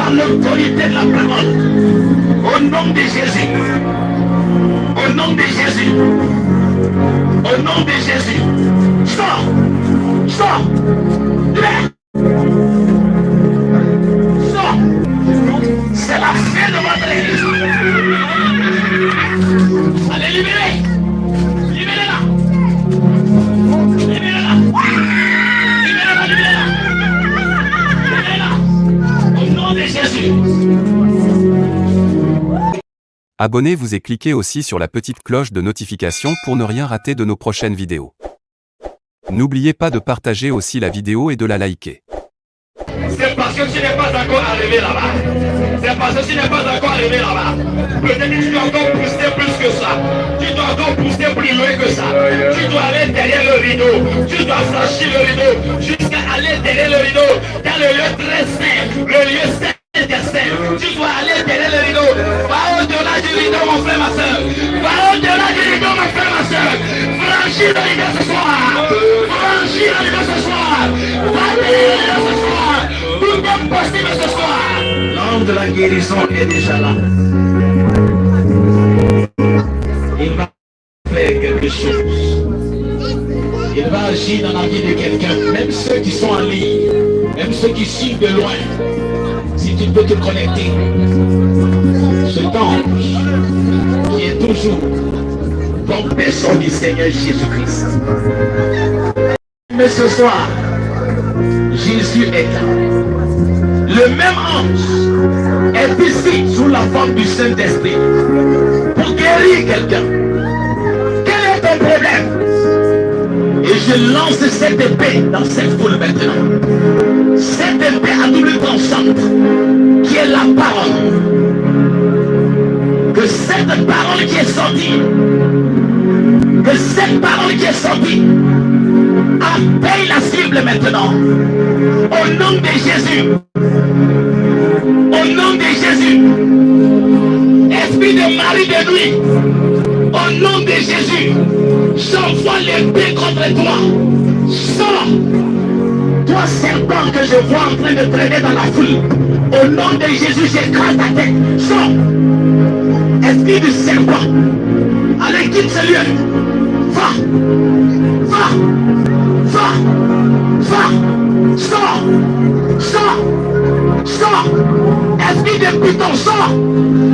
par l'autorité de la parole. Au nom de Jésus. Au nom de Jésus. Au nom de Jésus. Sors. Sors. Libère. Sors. C'est la fin de votre église. Allez, libérez. Libérez-la. Libérez-la. Libérez-la, libérez-la. Libérez-la. Au nom de Jésus. Abonnez-vous et cliquez aussi sur la petite cloche de notification pour ne rien rater de nos prochaines vidéos. N'oubliez pas de partager aussi la vidéo et de la liker. C'est parce que tu n'es pas encore arrivé là-bas. C'est parce que tu n'es pas encore arrivé là-bas. Peut-être que tu dois encore pousser plus que ça. Tu dois encore pousser plus loin que ça. Tu dois aller derrière le rideau. Tu dois franchir le rideau jusqu'à aller derrière le rideau. Dans le lieu très saint. Le lieu saint. Tu dois aller derrière le rideau. Va au-delà du rideau, mon frère, ma soeur. Va au-delà du rideau, mon frère, ma soeur. Franchis le rideau ce soir. Franchis le rideau ce soir. Va derrière le rideau ce soir. Tout est possible ce soir. L'ange de la guérison est déjà là. Il va faire quelque chose. Il va agir dans la vie de quelqu'un. Même ceux qui sont en ligne. Même ceux qui suivent de loin. Si tu peux te connecter, cet ange qui est toujours comme personne du Seigneur Jésus-Christ. Mais ce soir, Jésus est là. Le même ange est ici sous la forme du Saint-Esprit pour guérir quelqu'un. Quel est ton problème? Et je lance cette épée dans cette foule maintenant. Cette épée à double tranchante qui est la parole. Que cette parole qui est sortie, appelle la cible maintenant. Au nom de Jésus. Au nom de Jésus. Esprit de mari de nuit. Au nom de Jésus. J'envoie l'épée contre toi. Sors. Toi serpent que je vois en train de traîner dans la foule. Au nom de Jésus, j'écrase ta tête. Sors. Esprit du serpent. Allez, quitte ce lieu. Va. Va. Va. Va. Sors. Sors. Sors. Esprit de python, sors.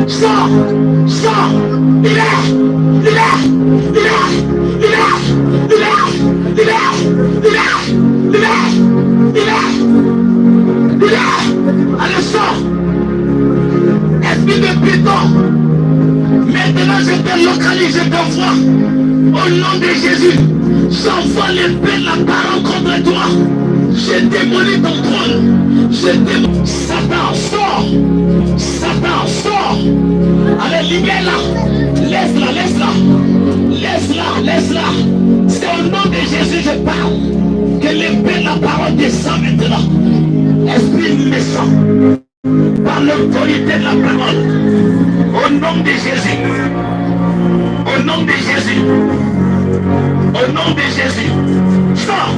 Sors. Sors. Libère. Libère. Libère. Libère. Libère. Libère. Libère. Libère. Libère. Libère. Allez, sors. Esprit de python. Maintenant, je te localise, je t'envoie. Au nom de Jésus, j'envoie l'épée de la parole contre toi. Je démolis ton trône. Je démolis. Satan, sors. Satan, sors. Allez, libère-la. Laisse-la, laisse-la. Laisse-la, laisse-la. C'est au nom de Jésus je parle. Que l'épée de la parole descend maintenant. Esprit méchant. Par l'autorité de la parole. Au nom de Jésus. Au nom de Jésus. Au nom de Jésus. Sors.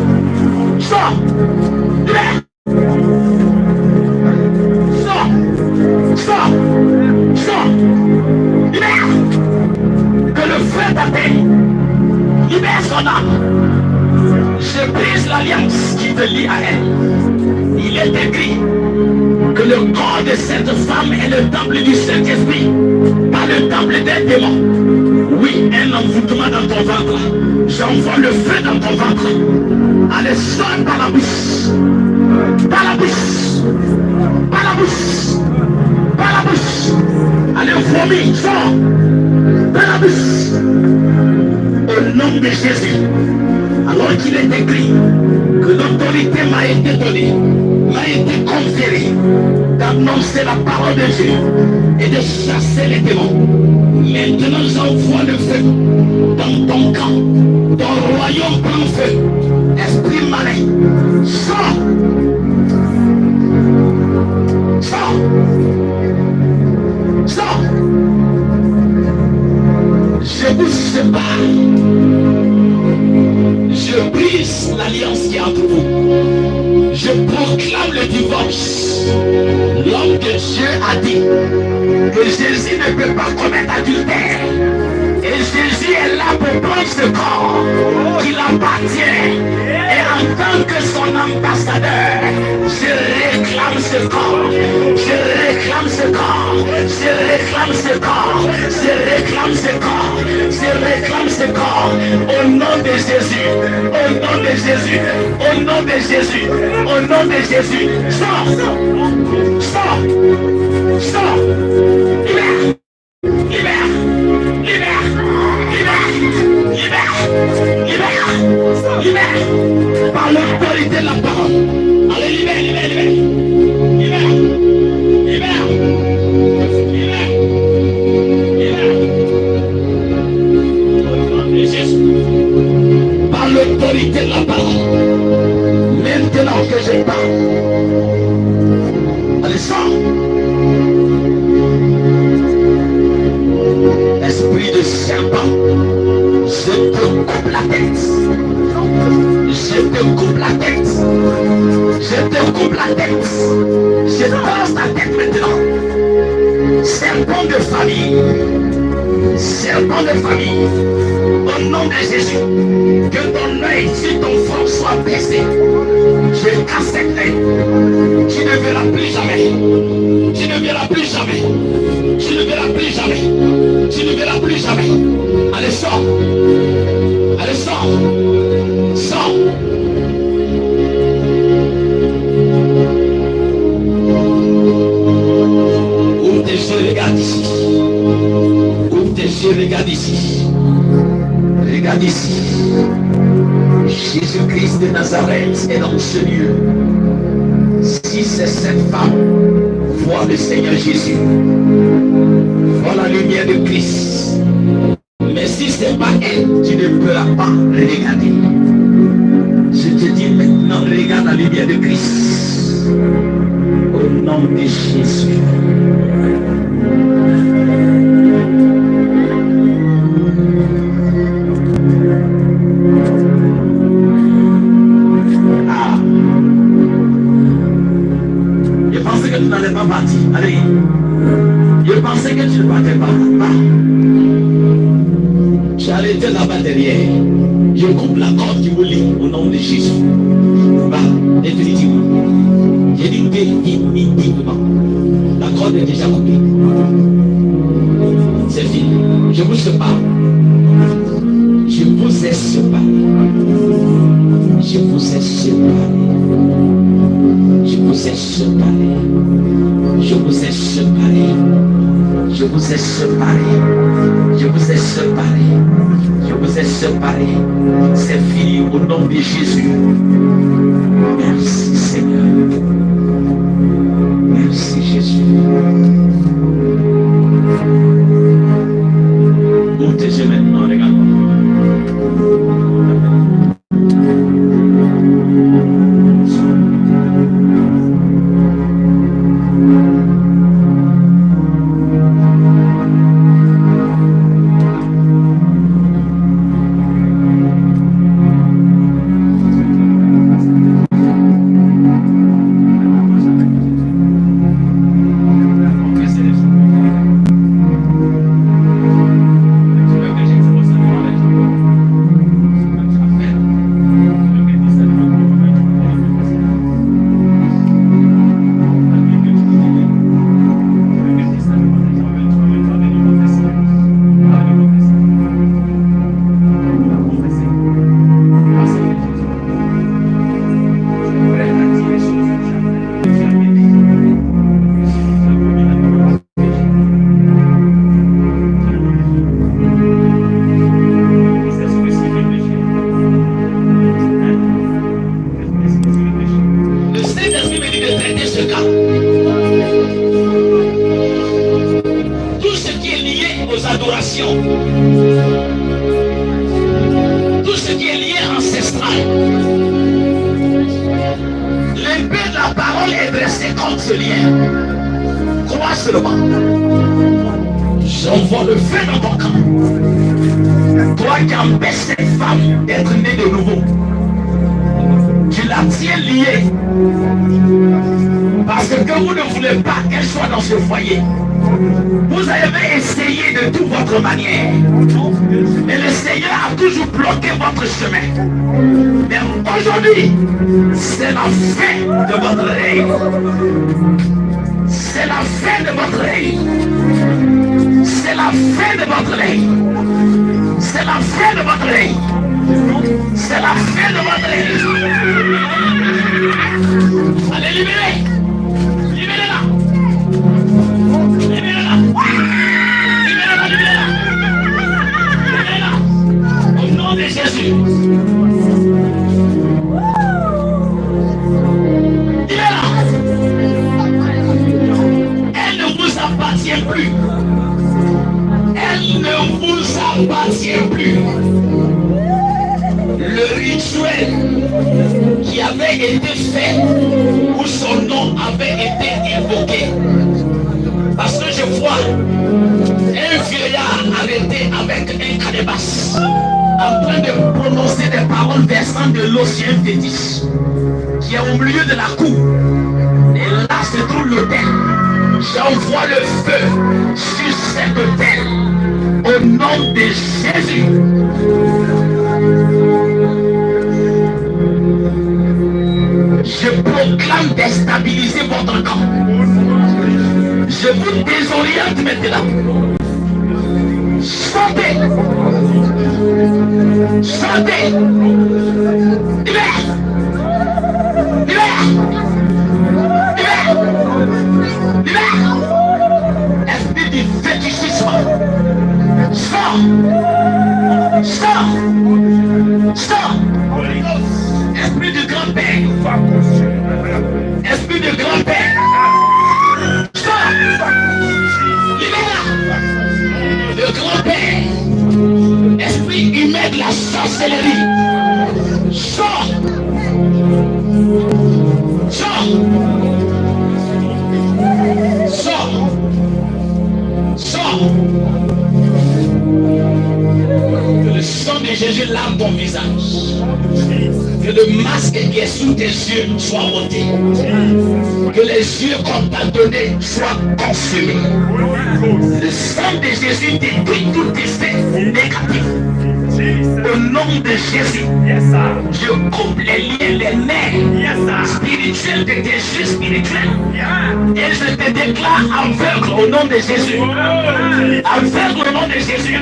Sors. Libère. Sors. Sors. Sors. Libère. Que le feu t'appelle. Libère son âme. Je brise l'alliance qui te lie à elle. Il est écrit que le corps de cette femme est le temple du Saint-Esprit, pas le temple des démons. Oui, un envoûtement dans ton ventre. J'envoie le feu dans ton ventre. Allez, sors par la bouche. Par la bouche. Par la bouche. Par la bouche. Allez, vomis, sors. Par la bouche. Au nom de Jésus. Alors qu'il est écrit que l'autorité m'a été donnée, m'a été conférée d'annoncer la parole de Dieu et de chasser les démons. Maintenant j'envoie le feu dans ton camp, ton royaume prend feu. Esprit malin, sors. Sors. Sors. Je vous sépare. Je brise l'alliance qui est entre vous. Je proclame le divorce. L'homme de a dit que Jésus ne peut pas commettre adultère. Et Jésus est là pour prendre ce corps qui l'appartient. Et en tant que son ambassadeur, je réclame ce corps. Je réclame ce corps. Je réclame ce corps. Je réclame ce corps. Je réclame ce corps. Au nom de Jésus. Au nom de Jésus. Au nom de Jésus. Au nom de Jésus. Sors. Sors. Sors. Libère. Libère. Libère. Libère. Libère. Libère. Par l'autorité de la parole. Allez, libère, libère, libère. Libère. Libère. Libère. Libère. Au nom de Jésus. Par l'autorité de la parole. Maintenant que je parle. Allez, sors. Esprit de serpent, je te coupe la tête. Je te coupe la tête. Je te coupe la tête. Je passe ta tête maintenant. Serpent de famille. Serpent de famille. Au nom de Jésus. Que ton œil sur ton front soit baissé. Je casse cette œil. Tu ne verras plus jamais. Tu ne verras plus jamais. Tu ne verras plus jamais. Tu ne verras plus jamais. Allez, sors. Allez, sors. Sors. Ouvre tes yeux, regarde ici. Ouvre tes yeux, regarde ici. Regarde ici. Jésus-Christ de Nazareth est dans ce lieu. Si c'est cette femme, vois le Seigneur Jésus. Vois la lumière de Christ. Mais si ce n'est pas elle, tu ne pourras pas regarder. Je te dis maintenant, regarde la lumière de Christ. Au nom de Jésus. Ah. Je pensais que tu n'allais pas partir. Allez. Je pensais que tu ne partais pas. Tu allais être là-bas derrière. Je coupe la corde qui vous lie au nom de Jésus. Bah, définitivement. J'ai dit définitivement. La corde est déjà coupée. C'est fini. Je vous sépare. Je vous ai séparé. Je vous ai séparé. Je vous ai séparé. Je vous ai séparé. Je vous ai séparé. Je vous ai séparé. Je vous ai séparé. C'est fini au nom de Jésus. Merci Seigneur. Merci Jésus. Ouvre tes yeux maintenant, regarde-moi. Tout ce qui est lié ancestral. L'épée de la parole est dressée contre ce lien. Crois seulement. J'envoie le feu dans ton camp. Toi qui empêches cette femme d'être née de nouveau. Tu la tiens liée. Parce que vous ne voulez pas qu'elle soit dans ce foyer. Vous avez essayé de toute votre manière. Mais le Seigneur a toujours bloqué votre chemin. Mais aujourd'hui, c'est la fin de votre règne. C'est la fin de votre règne. C'est la fin de votre règne. C'est la fin de votre règne. C'est la fin de votre règne. Allez, libérez. Libérez-la. Libérez-la. Libérez-la, libérez-la. Libérez-la. Au nom de Jésus. Libérez-la. Elle ne vous appartient plus. Elle ne vous appartient plus. Le rituel qui avait été fait, où son nom avait été évoqué. Parce que je vois un vieillard arrêté avec un calebasse, en train de prononcer des paroles versant de l'océan fétiche, qui est au milieu de la cour. Et là se trouve l'autel. J'envoie le feu sur cet autel. Au nom de Jésus. Je proclame déstabiliser votre camp. Je vous désoriente maintenant. Sortez. Sortez. Libère. Libère. Libère. Libère. Esprit du fétichisme. Sors. Sors. Sors. Esprit du grand-père. Esprit de grand-père. Sors. Libère. Le grand-père. Esprit humain de la sorcellerie. Sors. Sors. Sors. Sors. Que le sang de Jésus lave ton visage. Que le masque qui est sous tes yeux soit ôté. Que les yeux qu'on t'a donnés soient consumés. Le sang de Jésus détruit tout effet négatif. Au nom de Jésus, je coupe les liens, les nerfs spirituels de tes yeux spirituels. Et je te déclare aveugle au nom de Jésus. Aveugle au nom de Jésus.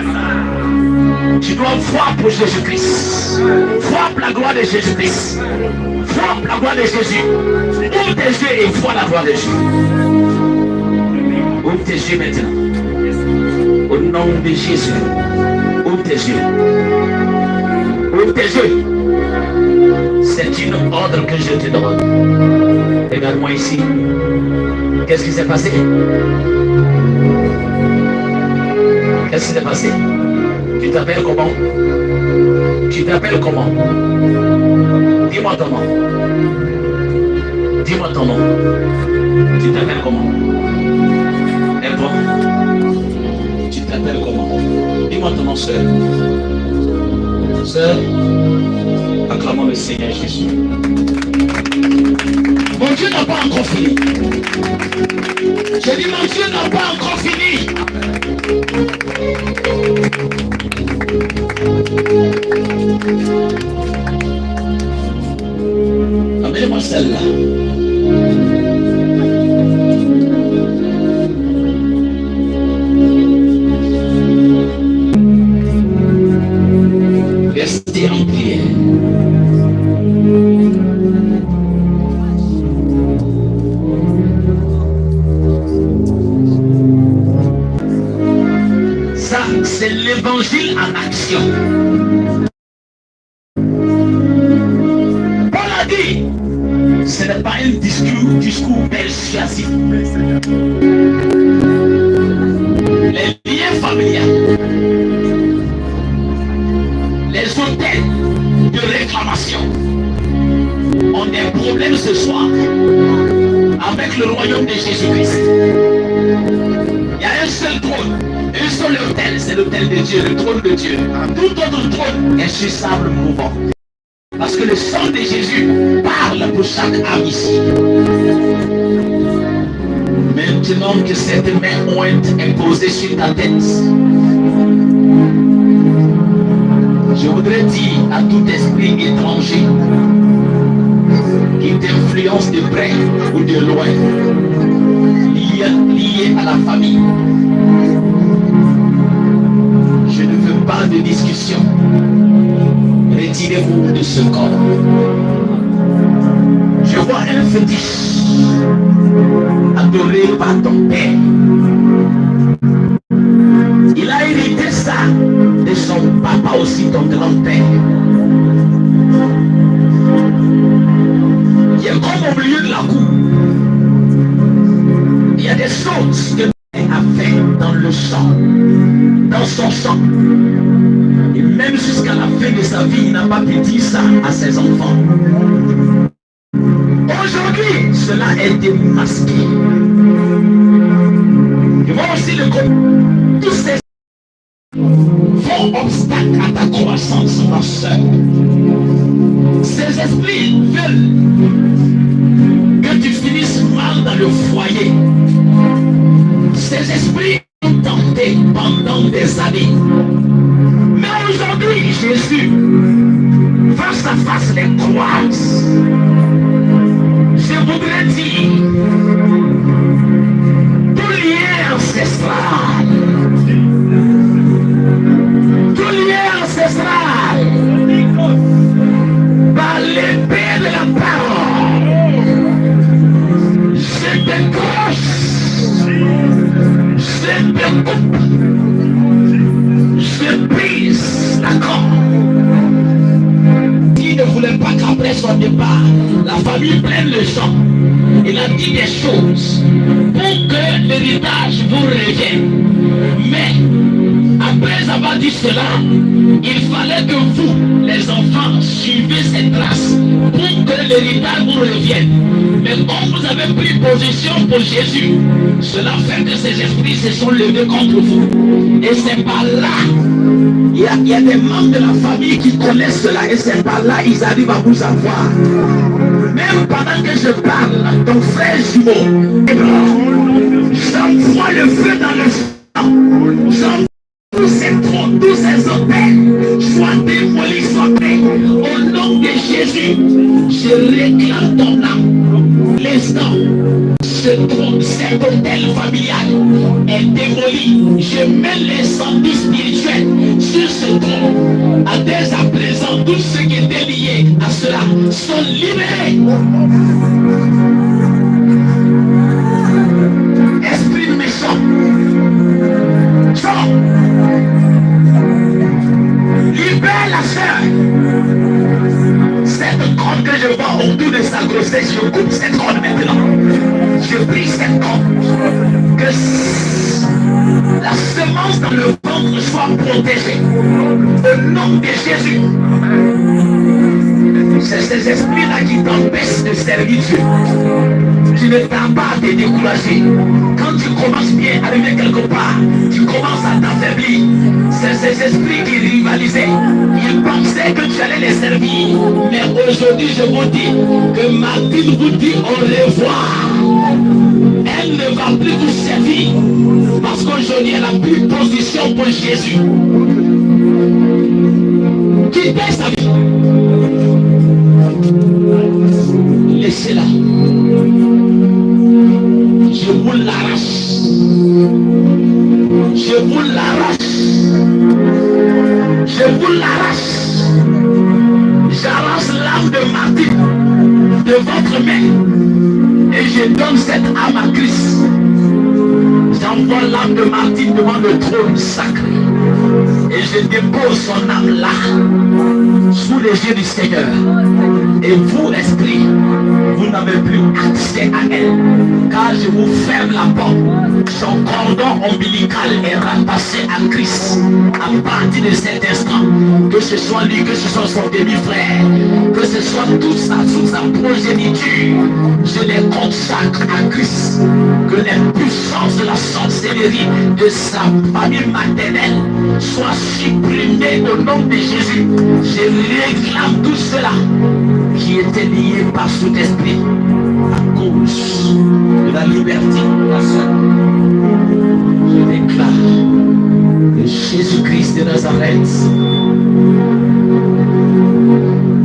Tu dois voir pour Jésus-Christ. Vois la gloire de Jésus-Christ. Vois la gloire de Jésus. Ouvre tes yeux et vois la gloire de Jésus. Ouvre tes yeux maintenant. Au nom de Jésus. Ouvre tes yeux. Ouvre tes yeux. C'est une ordre que je te donne. Regarde-moi ici. Qu'est-ce qui s'est passé? Qu'est-ce qui s'est passé? Tu t'appelles comment? Tu t'appelles comment? Dis-moi ton nom. Dis-moi ton nom. Tu t'appelles comment? Et toi? Tu t'appelles comment? Dis-moi ton nom, sœur. Sœur, acclamons le Seigneur Jésus. Mon Dieu n'a pas encore fini. J'ai dit mon Dieu n'a pas encore fini. Amenez-moi celle-là. Restez en prière. Ça, c'est l'évangile en action. Paul a dit, ce n'est pas un discours persuasif. Les liens familiaux, les hôtels de réclamation ont des problèmes ce soir avec le royaume de Jésus-Christ. Il y a un seul trône, un seul autel, c'est l'autel de Dieu, le trône de Dieu. Tout autre trône est sur sable mouvant. Parce que le sang de Jésus parle pour chaque âme ici. Maintenant que cette main ointe est posée sur ta tête, je voudrais dire à tout esprit étranger qui t'influence de près ou de loin, lié à la famille, je ne veux pas de discussion. Retirez-vous de ce corps. Je vois un fétiche adoré par ton père. Il a hérité ça de son papa aussi, ton grand-père. Il est comme au milieu de la cour. Il y a des choses que Dieu a fait dans le sang, dans son sang. Et même jusqu'à la fin de sa vie, il n'a pas pu dire ça à ses enfants. Aujourd'hui, cela est démasqué. Tu vois aussi le groupe. Tous ces font obstacle à ta croissance, ma soeur. Ces esprits veulent que tu finisses mal dans le foyer. Ces esprits ont tenté pendant des années. Mais aujourd'hui, Jésus, face à face les croise. Je voudrais dire, tout lien ancestral, par l'épée de la parole, je décroche, je découpe, je brise la corde. Il ne voulait pas qu'après son départ, la famille prenne le sang. Il a dit des choses pour que l'héritage vous revienne. Mais après avoir dit cela, il fallait que vous, les enfants, suivez ces traces pour que l'héritage vous revienne. Mais comme vous avez pris position pour Jésus, cela fait que ces esprits se sont levés contre vous. Et c'est par là, il y a des membres de la famille qui connaissent cela, et c'est par là ils arrivent à vous avoir. Même pendant que je parle, ton frère jumeau, j'envoie le feu dans le sang. Tous ces trônes, tous ces hôtels, soient démolis, soient faits. Au nom de Jésus, je réclame ton âme. L'instant, ce trône, cet hôtel familial est démoli. Je mets l'incendie spirituel sur ce trône. À dès à présent, tous ceux qui étaient liés à cela sont libérés. Esprit méchant, sors. Libère la sœur. Cette corde que je vois autour de sa grossesse, je coupe cette corde maintenant. Je brise cette corde. Que la semence dans le ventre soit protégée. Au nom de Jésus. C'est ces esprits-là qui t'empêchent de servir Dieu. Tu ne tardes pas à te décourager. Quand tu commences bien à arriver quelque part, tu commences à t'affaiblir. C'est ces esprits qui rivalisaient. Ils pensaient que tu allais les servir. Mais aujourd'hui, je vous dis que Martine vous dit au revoir. Elle ne va plus vous servir. Parce qu'aujourd'hui, elle a pris position pour Jésus. Quittez sa vie. Laissez-la. Je vous l'arrache. Je vous l'arrache. Je vous l'arrache. J'arrache l'âme de Martine de votre main. Et je donne cette âme à Christ. J'envoie l'âme de Martine devant le trône sacré. Et je dépose son âme là, sous les yeux du Seigneur. Et vous, esprit, vous n'avez plus accès à elle. Car je vous ferme la porte. son cordon ombilical est rattaché à Christ, à partir de cet instant, que ce soit lui, que ce soit son demi-frère, que ce soit toute sa progéniture, je les consacre à Christ. Que les puissances de la sorcellerie de sa famille maternelle soient supprimées au nom de Jésus. Je réclame tout cela qui était lié par cet esprit à cause de la liberté. Je déclare que Jésus-Christ de Nazareth.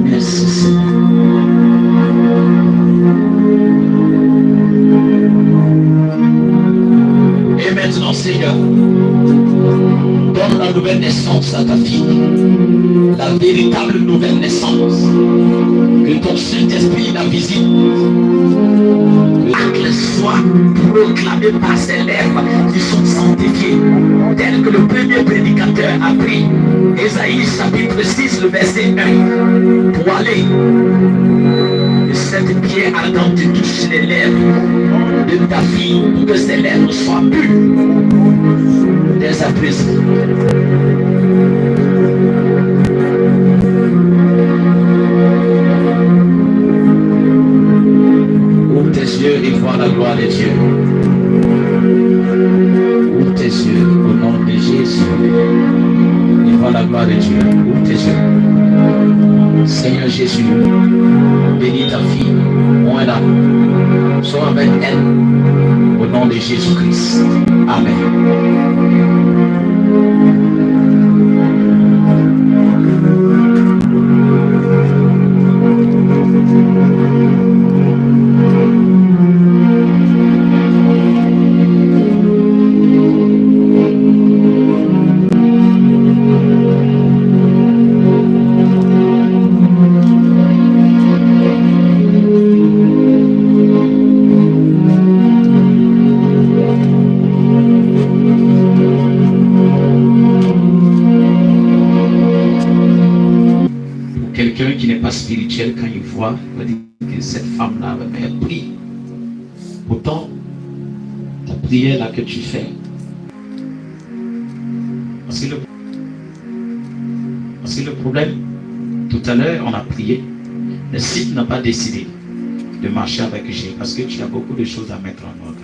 Merci Seigneur. Et maintenant Seigneur, donne la nouvelle naissance à ta fille, la véritable nouvelle naissance, que ton Saint-Esprit la visite, que l'acte soit proclamé par ses lèvres qui sont sanctifiées, tel que le premier prédicateur a pris Ésaïe chapitre 6 le verset 1, pour aller de cette pierre ardente touche les lèvres de ta fille, pour que ses lèvres soient pures dès à présent. Ouvre tes yeux et vois la gloire de Dieu. Ouvre tes yeux au nom de Jésus et vois la gloire de Dieu. Ouvre tes yeux. Seigneur Jésus, bénis ta fille, oins-la, sois avec elle au nom de Jésus-Christ. Amen. Spirituel, quand il voit, il va dire que cette femme-là a pris. Pourtant, ta prière là que tu fais, parce que le problème, tout à l'heure on a prié, mais si tu n'as pas décidé de marcher avec Jésus, parce que tu as beaucoup de choses à mettre en ordre.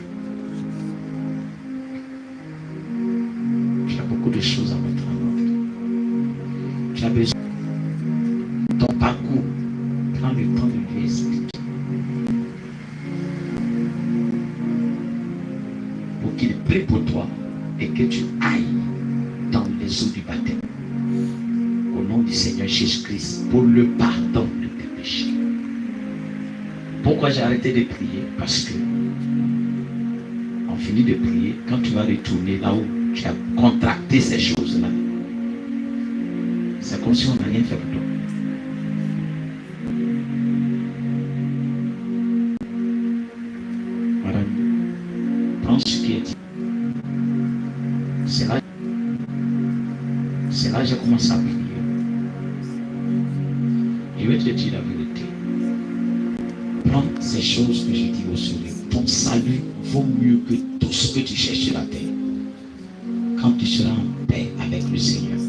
Tu as beaucoup de choses à mettre en ordre. Tu as besoin ton parcours, prends le temps de lui expliquer pour qu'il prie pour toi et que tu ailles dans les eaux du baptême au nom du Seigneur Jésus-Christ pour le pardon de tes péchés. Pourquoi j'ai arrêté de prier? Parce que on finit de prier, quand tu vas retourner là où tu as contracté ces choses-là, c'est comme si on n'a rien fait pour toi. Ce qui est dit. C'est là que j'ai commencé à prier. Je vais te dire la vérité. Prends ces choses que je dis au soleil. Ton salut vaut mieux que tout ce que tu cherches sur la terre. Quand tu seras en paix avec le Seigneur,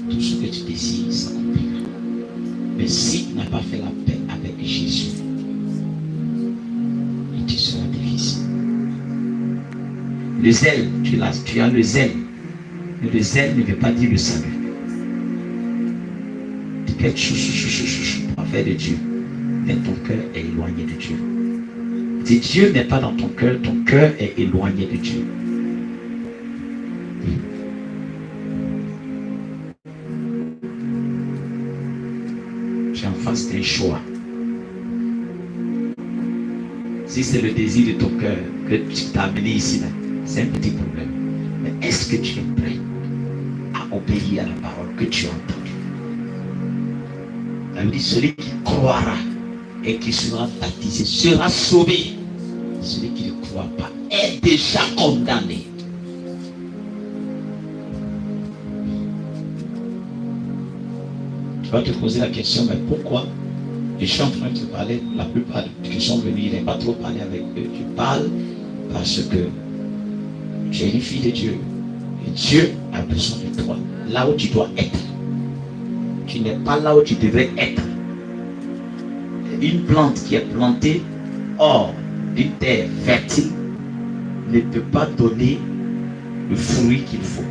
tout ce que tu désires s'accomplira. Mais si tu n'as pas fait la paix avec Jésus, sera difficile. Le zèle, tu as le zèle. Mais le zèle ne veut pas dire le salut. Tu peux être pour faire de Dieu, mais ton cœur est éloigné de Dieu. Si Dieu n'est pas dans ton cœur est éloigné de Dieu. Tu es en face d'un choix. Si c'est le désir de ton cœur que tu t'as amené ici, c'est un petit problème. Mais est-ce que tu es prêt à obéir à la parole que tu as entendue? Ça veut dire celui qui croira et qui sera baptisé sera sauvé. Celui qui ne croit pas est déjà condamné. Tu vas te poser la question, mais pourquoi? Je suis en train de te parler, la plupart qui sont venus, il n'est pas trop parlé avec eux. Tu parles Parce que tu es une fille de Dieu. Et Dieu a besoin de toi. Là où tu dois être. Tu n'es pas là où tu devrais être. Une plante qui est plantée hors d'une terre fertile ne peut pas donner le fruit qu'il faut.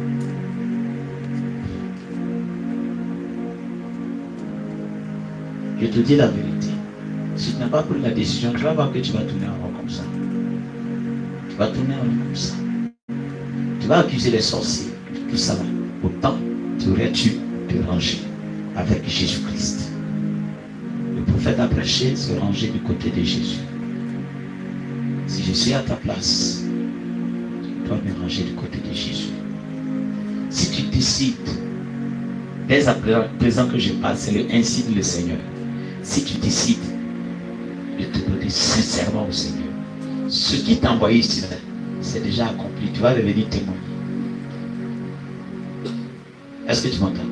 Je te dis la vérité. Si tu n'as pas pris la décision, tu vas voir que tu vas tourner en rond comme ça. Tu vas tourner en rond comme ça. Tu vas accuser les sorciers. Tout ça va. Autant tu aurais dû te ranger avec Jésus-Christ. Le prophète a prêché, se ranger du côté de Jésus. Si je suis à ta place, je dois me ranger du côté de Jésus. Si tu décides, dès à présent que je parle, c'est le ainsi dit le Seigneur. Si tu décides de te donner sincèrement au Seigneur, ce qui t'a envoyé ici, c'est déjà accompli. Tu vas revenir témoigner. Est-ce que tu m'entends?